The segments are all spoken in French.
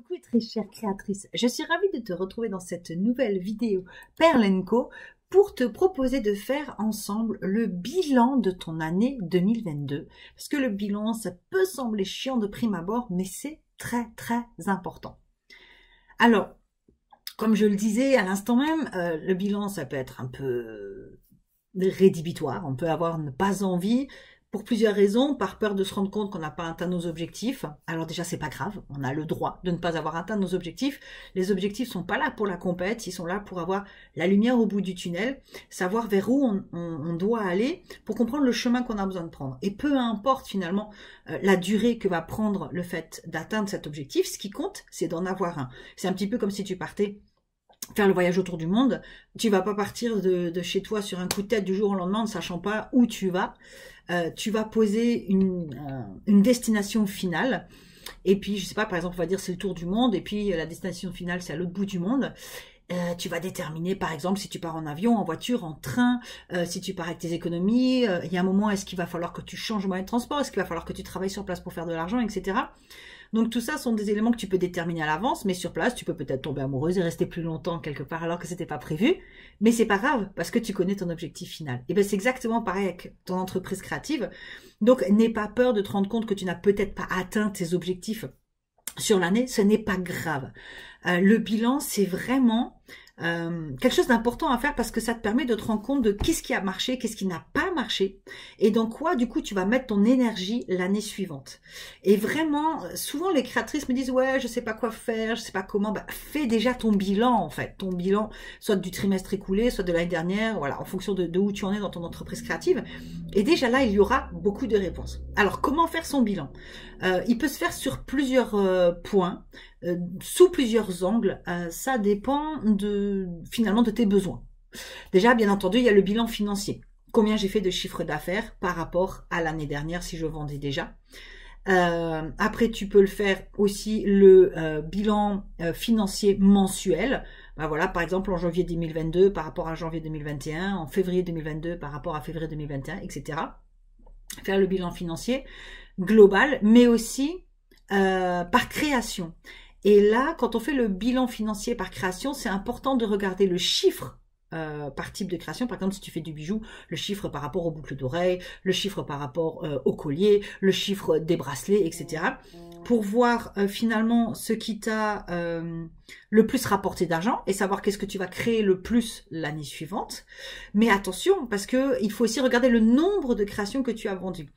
Coucou très chère créatrice, je suis ravie de te retrouver dans cette nouvelle vidéo Perle & Co pour te proposer de faire ensemble le bilan de ton année 2022. Parce que le bilan, ça peut sembler chiant de prime abord, mais c'est très important. Alors, comme je le disais à l'instant même, le bilan, ça peut être un peu rédhibitoire, on peut avoir pas envie, pour plusieurs raisons, par peur de se rendre compte qu'on n'a pas atteint nos objectifs. Alors déjà, c'est pas grave, on a le droit de ne pas avoir atteint nos objectifs. Les objectifs sont pas là pour la compète, ils sont là pour avoir la lumière au bout du tunnel, savoir vers où on doit aller pour comprendre le chemin qu'on a besoin de prendre. Et peu importe finalement la durée que va prendre le fait d'atteindre cet objectif, ce qui compte, c'est d'en avoir un. C'est un petit peu comme si tu partais faire le voyage autour du monde, tu vas pas partir de chez toi sur un coup de tête du jour au lendemain en ne sachant pas où tu vas. Tu vas poser une destination finale, et puis je sais pas, par exemple on va dire c'est le tour du monde, et puis la destination finale c'est à l'autre bout du monde. Tu vas déterminer par exemple si tu pars en avion, en voiture, en train, si tu pars avec tes économies, il y a un moment est-ce qu'il va falloir que tu changes de moyen de transport, est-ce qu'il va falloir que tu travailles sur place pour faire de l'argent, etc. Donc tout ça sont des éléments que tu peux déterminer à l'avance, mais sur place, tu peux peut-être tomber amoureuse et rester plus longtemps quelque part alors que c'était pas prévu, mais c'est pas grave parce que tu connais ton objectif final. Et ben c'est exactement pareil avec ton entreprise créative. Donc n'aie pas peur de te rendre compte que tu n'as peut-être pas atteint tes objectifs sur l'année, ce n'est pas grave. Le bilan, c'est vraiment quelque chose d'important à faire parce que ça te permet de te rendre compte de qu'est-ce qui a marché, qu'est-ce qui n'a pas marché et dans quoi du coup tu vas mettre ton énergie l'année suivante. Et vraiment, souvent les créatrices me disent ouais je sais pas quoi faire, je sais pas comment, bah, fais déjà ton bilan en fait, ton bilan soit du trimestre écoulé, soit de l'année dernière, voilà, en fonction de où tu en es dans ton entreprise créative. Et déjà là il y aura beaucoup de réponses. Alors comment faire son bilan? Il peut se faire sur plusieurs points, sous plusieurs angles, ça dépend finalement de tes besoins. Déjà, bien entendu, il y a le bilan financier. Combien j'ai fait de chiffre d'affaires par rapport à l'année dernière si je vendais déjà. Après, tu peux le faire aussi le bilan financier mensuel. Ben voilà, par exemple en janvier 2022 par rapport à janvier 2021, en février 2022 par rapport à février 2021, etc. Faire le bilan financier global, mais aussi par création. Et là, quand on fait le bilan financier par création, c'est important de regarder le chiffre par type de création. Par exemple, si tu fais du bijou, le chiffre par rapport aux boucles d'oreilles, le chiffre par rapport au collier, le chiffre des bracelets, etc. Pour voir finalement ce qui t'a le plus rapporté d'argent et savoir qu'est-ce que tu vas créer le plus l'année suivante. Mais attention, parce que il faut aussi regarder le nombre de créations que tu as vendues.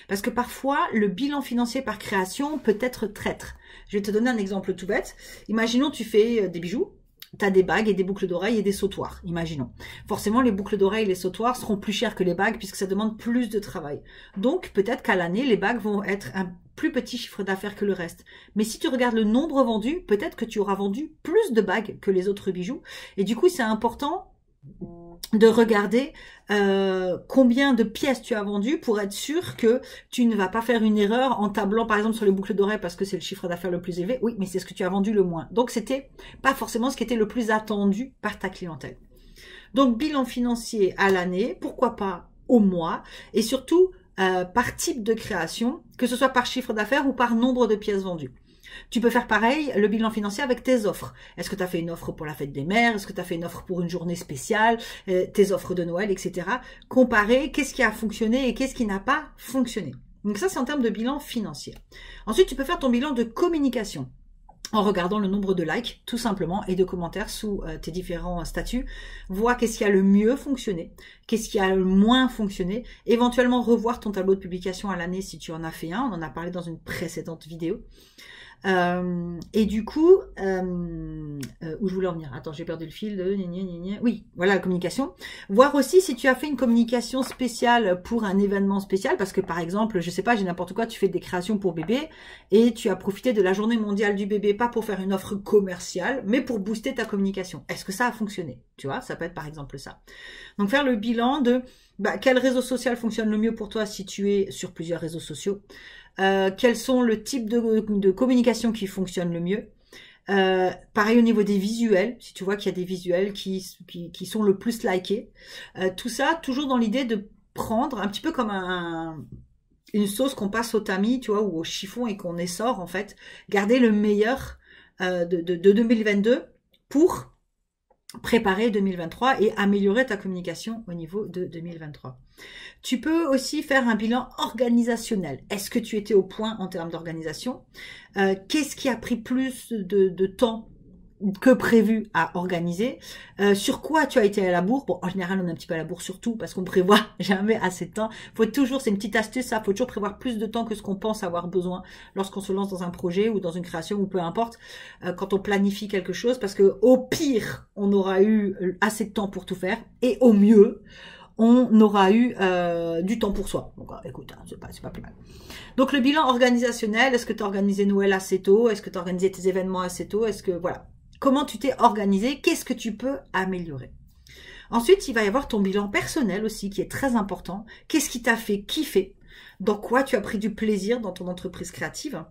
Parce que parfois, le bilan financier par création peut être traître. Je vais te donner un exemple tout bête. Imaginons tu fais des bijoux, tu as des bagues et des boucles d'oreilles et des sautoirs, imaginons. Forcément, les boucles d'oreilles et les sautoirs seront plus chers que les bagues puisque ça demande plus de travail. Donc, peut-être qu'à l'année, les bagues vont être un plus petit chiffre d'affaires que le reste. Mais si tu regardes le nombre vendu, peut-être que tu auras vendu plus de bagues que les autres bijoux. Et du coup, c'est important de regarder combien de pièces tu as vendues pour être sûr que tu ne vas pas faire une erreur en tablant par exemple sur les boucles d'oreilles parce que c'est le chiffre d'affaires le plus élevé. Oui, mais c'est ce que tu as vendu le moins. Donc c'était pas forcément ce qui était le plus attendu par ta clientèle. Donc bilan financier à l'année, pourquoi pas au mois et surtout par type de création, que ce soit par chiffre d'affaires ou par nombre de pièces vendues. Tu peux faire pareil, le bilan financier avec tes offres. Est-ce que tu as fait une offre pour la fête des mères? Est-ce que tu as fait une offre pour une journée spéciale? Tes offres de Noël, etc. Comparer qu'est-ce qui a fonctionné et qu'est-ce qui n'a pas fonctionné. Donc ça, c'est en termes de bilan financier. Ensuite, tu peux faire ton bilan de communication en regardant le nombre de likes, tout simplement, et de commentaires sous tes différents statuts. Vois qu'est-ce qui a le mieux fonctionné, qu'est-ce qui a le moins fonctionné. Éventuellement, revoir ton tableau de publication à l'année si tu en as fait un. On en a parlé dans une précédente vidéo. Et du coup, où je voulais en venir? Attends, j'ai perdu le fil de... Oui, voilà la communication. Voir aussi si tu as fait une communication spéciale pour un événement spécial, parce que par exemple, je sais pas, j'ai n'importe quoi, tu fais des créations pour bébé et tu as profité de la journée mondiale du bébé, pas pour faire une offre commerciale, mais pour booster ta communication. Est-ce que ça a fonctionné? Tu vois, ça peut être par exemple ça. Donc faire le bilan de quel réseau social fonctionne le mieux pour toi si tu es sur plusieurs réseaux sociaux. Quels sont le type de communication qui fonctionne le mieux. Pareil au niveau des visuels, si tu vois qu'il y a des visuels qui sont le plus likés. Tout ça, toujours dans l'idée de prendre un petit peu comme une sauce qu'on passe au tamis, tu vois, ou au chiffon et qu'on essore en fait. Garder le meilleur de 2022 pour préparer 2023 et améliorer ta communication au niveau de 2023. Tu peux aussi faire un bilan organisationnel. Est-ce que tu étais au point en termes d'organisation? Qu'est-ce qui a pris plus de temps que prévu à organiser? Sur quoi tu as été à la bourre? Bon, en général, on est un petit peu à la bourre sur tout parce qu'on prévoit jamais assez de temps. Faut toujours, c'est une petite astuce, ça, faut toujours prévoir plus de temps que ce qu'on pense avoir besoin lorsqu'on se lance dans un projet ou dans une création ou peu importe, quand on planifie quelque chose, parce que au pire, on aura eu assez de temps pour tout faire et au mieux, on aura eu du temps pour soi. Donc, écoute, hein, c'est pas plus mal. Donc, le bilan organisationnel, est-ce que tu as organisé Noël assez tôt? Est-ce que tu as organisé tes événements assez tôt? Est-ce que, voilà. Comment tu t'es organisé? Qu'est-ce que tu peux améliorer? Ensuite, il va y avoir ton bilan personnel aussi, qui est très important. Qu'est-ce qui t'a fait kiffer? Dans quoi tu as pris du plaisir dans ton entreprise créative?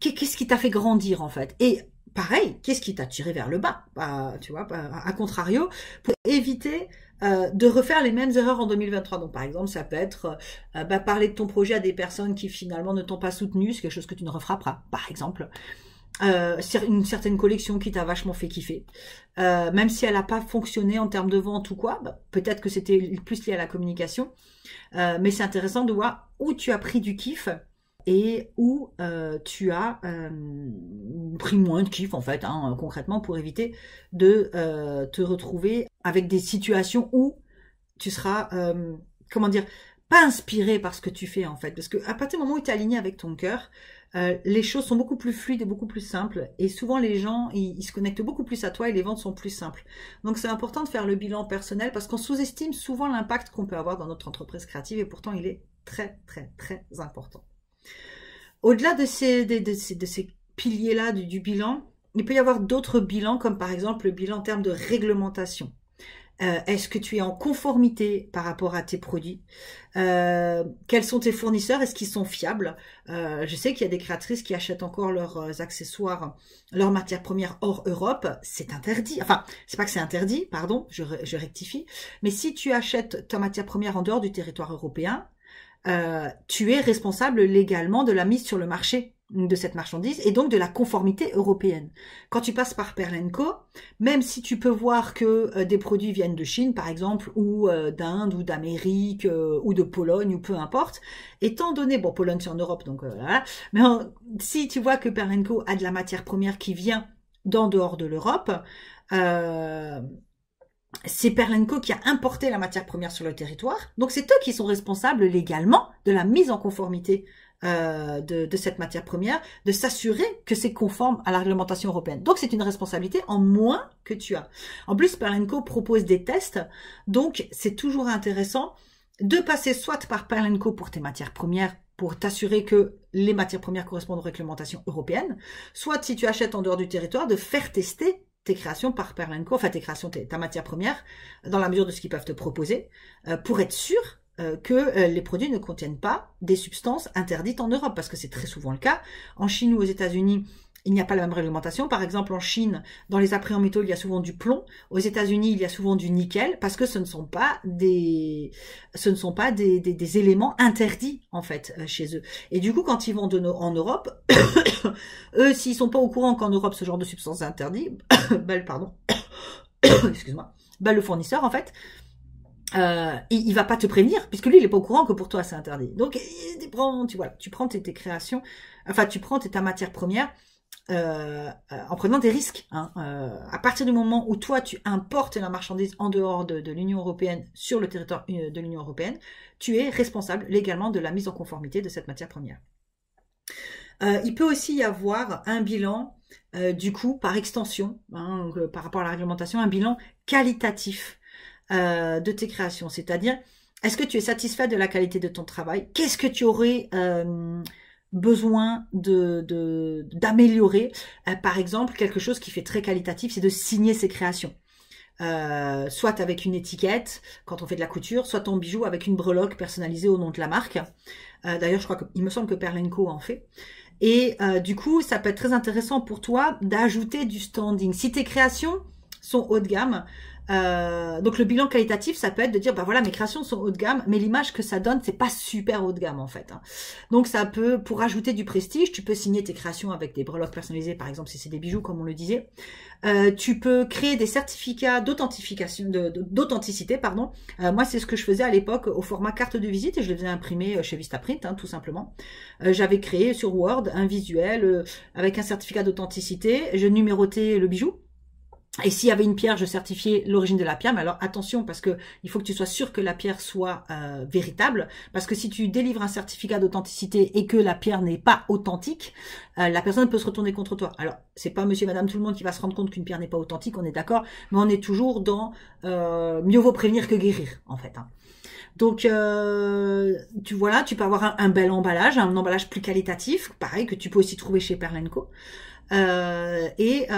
Qu'est-ce qui t'a fait grandir, en fait? Et pareil, qu'est-ce qui t'a tiré vers le bas? Tu vois, à contrario, pour éviter de refaire les mêmes erreurs en 2023. Donc, par exemple, ça peut être parler de ton projet à des personnes qui finalement ne t'ont pas soutenu, c'est quelque chose que tu ne referas pas, par exemple. Une certaine collection qui t'a vachement fait kiffer, même si elle n'a pas fonctionné en termes de vente ou quoi, peut-être que c'était plus lié à la communication, mais c'est intéressant de voir où tu as pris du kiff et où tu as pris moins de kiff en fait, hein, concrètement, pour éviter de te retrouver avec des situations où tu seras, comment dire, pas inspiré par ce que tu fais en fait, parce que à partir du moment où tu es aligné avec ton cœur, les choses sont beaucoup plus fluides et beaucoup plus simples, et souvent les gens ils se connectent beaucoup plus à toi et les ventes sont plus simples. Donc c'est important de faire le bilan personnel parce qu'on sous-estime souvent l'impact qu'on peut avoir dans notre entreprise créative, et pourtant il est très très très important. Au-delà de ces piliers-là du bilan, il peut y avoir d'autres bilans, comme par exemple le bilan en termes de réglementation. Est-ce que tu es en conformité par rapport à tes produits? Quels sont tes fournisseurs? Est-ce qu'ils sont fiables? Je sais qu'il y a des créatrices qui achètent encore leurs accessoires, leurs matières premières hors Europe. C'est interdit. Enfin, c'est pas que c'est interdit, pardon, je rectifie. Mais si tu achètes ta matière première en dehors du territoire européen, tu es responsable légalement de la mise sur le marché de cette marchandise et donc de la conformité européenne. Quand tu passes par Pearl & Co, même si tu peux voir que des produits viennent de Chine par exemple, ou d'Inde, ou d'Amérique, ou de Pologne, ou peu importe, étant donné, bon, Pologne c'est en Europe, donc voilà, mais si tu vois que Pearl & Co a de la matière première qui vient d'en dehors de l'Europe, c'est Pearl & Co qui a importé la matière première sur le territoire, donc c'est eux qui sont responsables légalement de la mise en conformité de cette matière première, de s'assurer que c'est conforme à la réglementation européenne. Donc c'est une responsabilité en moins que tu as. En plus, Pearl & Co propose des tests, donc c'est toujours intéressant de passer soit par Pearl & Co pour tes matières premières, pour t'assurer que les matières premières correspondent aux réglementations européennes, soit si tu achètes en dehors du territoire, de faire tester tes créations par Pearl & Co, enfin tes créations, ta matière première, dans la mesure de ce qu'ils peuvent te proposer, pour être sûr que les produits ne contiennent pas des substances interdites en Europe, parce que c'est très souvent le cas. En Chine ou aux États-Unis, il n'y a pas la même réglementation. Par exemple, en Chine, dans les apprêts en métaux, il y a souvent du plomb. Aux États-Unis, il y a souvent du nickel, parce que ce ne sont pas des éléments interdits, en fait, chez eux. Et du coup, quand ils vont en Europe, eux, s'ils sont pas au courant qu'en Europe, ce genre de substance est interdit, pardon, excuse-moi, le fournisseur, en fait, il va pas te prévenir, puisque lui, il est pas au courant que pour toi, c'est interdit. Donc, tu prends tes créations, enfin, tu prends ta matière première, en prenant des risques. Hein. À partir du moment où toi, tu importes la marchandise en dehors de l'Union européenne sur le territoire de l'Union européenne, tu es responsable légalement de la mise en conformité de cette matière première. Il peut aussi y avoir un bilan, du coup, par extension, hein, par rapport à la réglementation, un bilan qualitatif de tes créations. C'est-à-dire, est-ce que tu es satisfait de la qualité de ton travail? Qu'est-ce que tu aurais besoin d'améliorer? Par exemple, quelque chose qui fait très qualitatif, c'est de signer ses créations. Soit avec une étiquette, quand on fait de la couture, soit ton bijou avec une breloque personnalisée au nom de la marque. D'ailleurs, il me semble que Pearl & Co en fait. Et du coup, ça peut être très intéressant pour toi d'ajouter du standing. Si tes créations sont haut de gamme, Donc le bilan qualitatif, ça peut être de dire, bah voilà, mes créations sont haut de gamme, mais l'image que ça donne, c'est pas super haut de gamme en fait. Hein. Donc ça peut, pour ajouter du prestige, tu peux signer tes créations avec des breloques personnalisées, par exemple si c'est des bijoux comme on le disait. Tu peux créer des certificats d'authentification, d'authenticité, pardon. Moi, c'est ce que je faisais à l'époque au format carte de visite et je les faisais imprimer chez Vistaprint, hein, tout simplement. J'avais créé sur Word un visuel avec un certificat d'authenticité. Je numérotais le bijou. Et s'il y avait une pierre, je certifiais l'origine de la pierre. Mais alors attention, parce que il faut que tu sois sûr que la pierre soit véritable. Parce que si tu délivres un certificat d'authenticité et que la pierre n'est pas authentique, la personne peut se retourner contre toi. Alors c'est pas monsieur, madame, tout le monde qui va se rendre compte qu'une pierre n'est pas authentique, on est d'accord. Mais on est toujours dans mieux vaut prévenir que guérir, en fait. Hein. Donc, tu peux avoir un bel emballage, un emballage plus qualitatif, pareil, que tu peux aussi trouver chez Pearl & Co. Et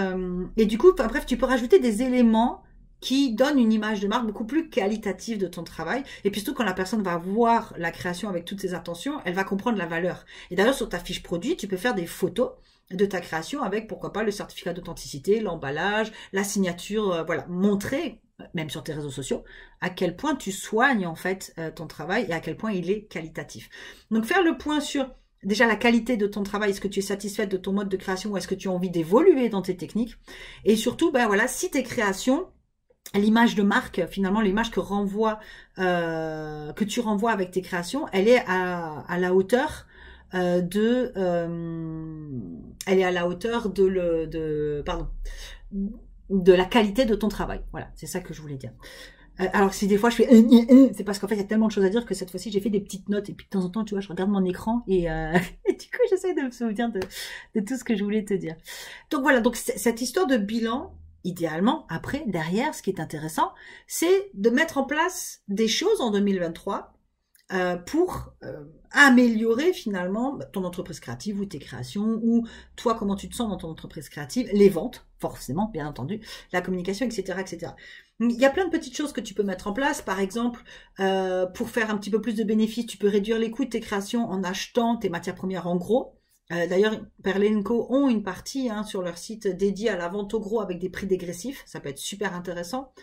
du coup, bref, tu peux rajouter des éléments qui donnent une image de marque beaucoup plus qualitative de ton travail. Et puis surtout, quand la personne va voir la création avec toutes ses intentions, elle va comprendre la valeur. Et d'ailleurs, sur ta fiche produit, tu peux faire des photos de ta création avec, pourquoi pas, le certificat d'authenticité, l'emballage, la signature, voilà, montrer, même sur tes réseaux sociaux, à quel point tu soignes en fait ton travail et à quel point il est qualitatif. Donc, faire le point sur déjà la qualité de ton travail, est-ce que tu es satisfaite de ton mode de création ou est-ce que tu as envie d'évoluer dans tes techniques? Et surtout, ben voilà, si tes créations, l'image de marque, finalement, l'image que tu renvoies avec tes créations, elle est à la hauteur de la qualité de ton travail. Voilà, c'est ça que je voulais dire. Alors si des fois je fais c'est parce qu'en fait il y a tellement de choses à dire que cette fois-ci j'ai fait des petites notes et puis de temps en temps tu vois je regarde mon écran et du coup j'essaie de me souvenir de tout ce que je voulais te dire. Donc voilà, donc cette histoire de bilan, idéalement après derrière ce qui est intéressant c'est de mettre en place des choses en 2023 pour améliorer finalement ton entreprise créative ou tes créations ou toi comment tu te sens dans ton entreprise créative, les ventes forcément bien entendu, la communication, etc., etc. Il y a plein de petites choses que tu peux mettre en place. Par exemple, pour faire un petit peu plus de bénéfices, tu peux réduire les coûts de tes créations en achetant tes matières premières en gros. D'ailleurs, Pearl & Co ont une partie sur leur site dédiée à la vente au gros avec des prix dégressifs. Ça peut être super intéressant.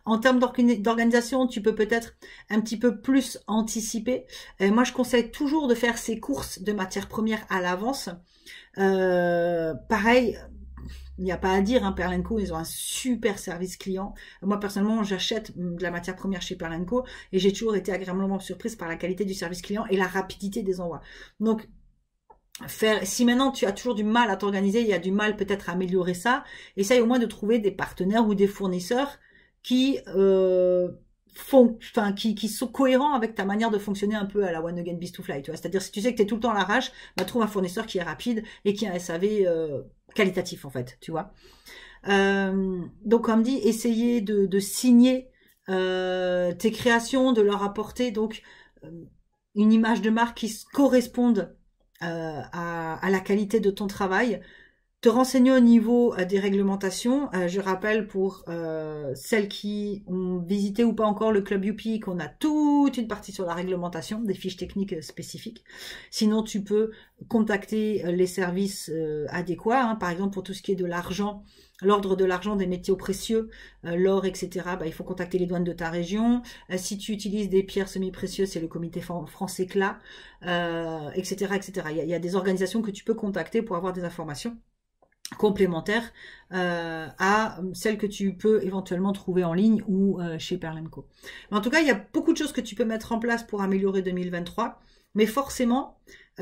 En termes d'organisation, tu peux peut-être un petit peu plus anticiper. Moi, je conseille toujours de faire ces courses de matières premières à l'avance. Pareil, il n'y a pas à dire, Pearl & Co, ils ont un super service client. Moi, personnellement, j'achète de la matière première chez Pearl & Co et j'ai toujours été agréablement surprise par la qualité du service client et la rapidité des envois. Donc, si maintenant tu as toujours du mal à t'organiser, il y a du mal peut-être à améliorer ça, essaye au moins de trouver des partenaires ou des fournisseurs qui qui sont cohérents avec ta manière de fonctionner un peu à la One Again Beast to Fly, tu vois. C'est-à-dire, si tu sais que tu es tout le temps à l'arrache, bah, trouve un fournisseur qui est rapide et qui a un SAV qualitatif, en fait, tu vois. Donc, comme dit, essayer de signer tes créations, de leur apporter donc une image de marque qui corresponde à la qualité de ton travail. Te renseigner au niveau des réglementations. Je rappelle pour celles qui ont visité ou pas encore le Club Youpi qu'on a toute une partie sur la réglementation, des fiches techniques spécifiques. Sinon, tu peux contacter les services adéquats. Par exemple, pour tout ce qui est de l'argent, l'ordre de l'argent des métaux précieux, l'or, etc. Il faut contacter les douanes de ta région. Si tu utilises des pierres semi-précieuses, c'est le comité France Éclat, etc., etc. Il y a des organisations que tu peux contacter pour avoir des informations complémentaires à celles que tu peux éventuellement trouver en ligne ou chez Pearl & Co. Mais en tout cas, il y a beaucoup de choses que tu peux mettre en place pour améliorer 2023, mais forcément,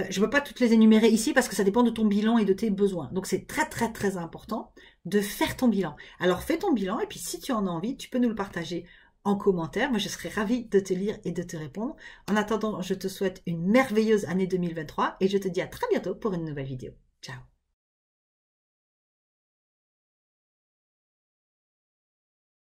je ne peux pas toutes les énumérer ici parce que ça dépend de ton bilan et de tes besoins. Donc, c'est très, très, très important de faire ton bilan. Alors, fais ton bilan et puis si tu en as envie, tu peux nous le partager en commentaire. Moi, je serais ravie de te lire et de te répondre. En attendant, je te souhaite une merveilleuse année 2023 et je te dis à très bientôt pour une nouvelle vidéo. Ciao!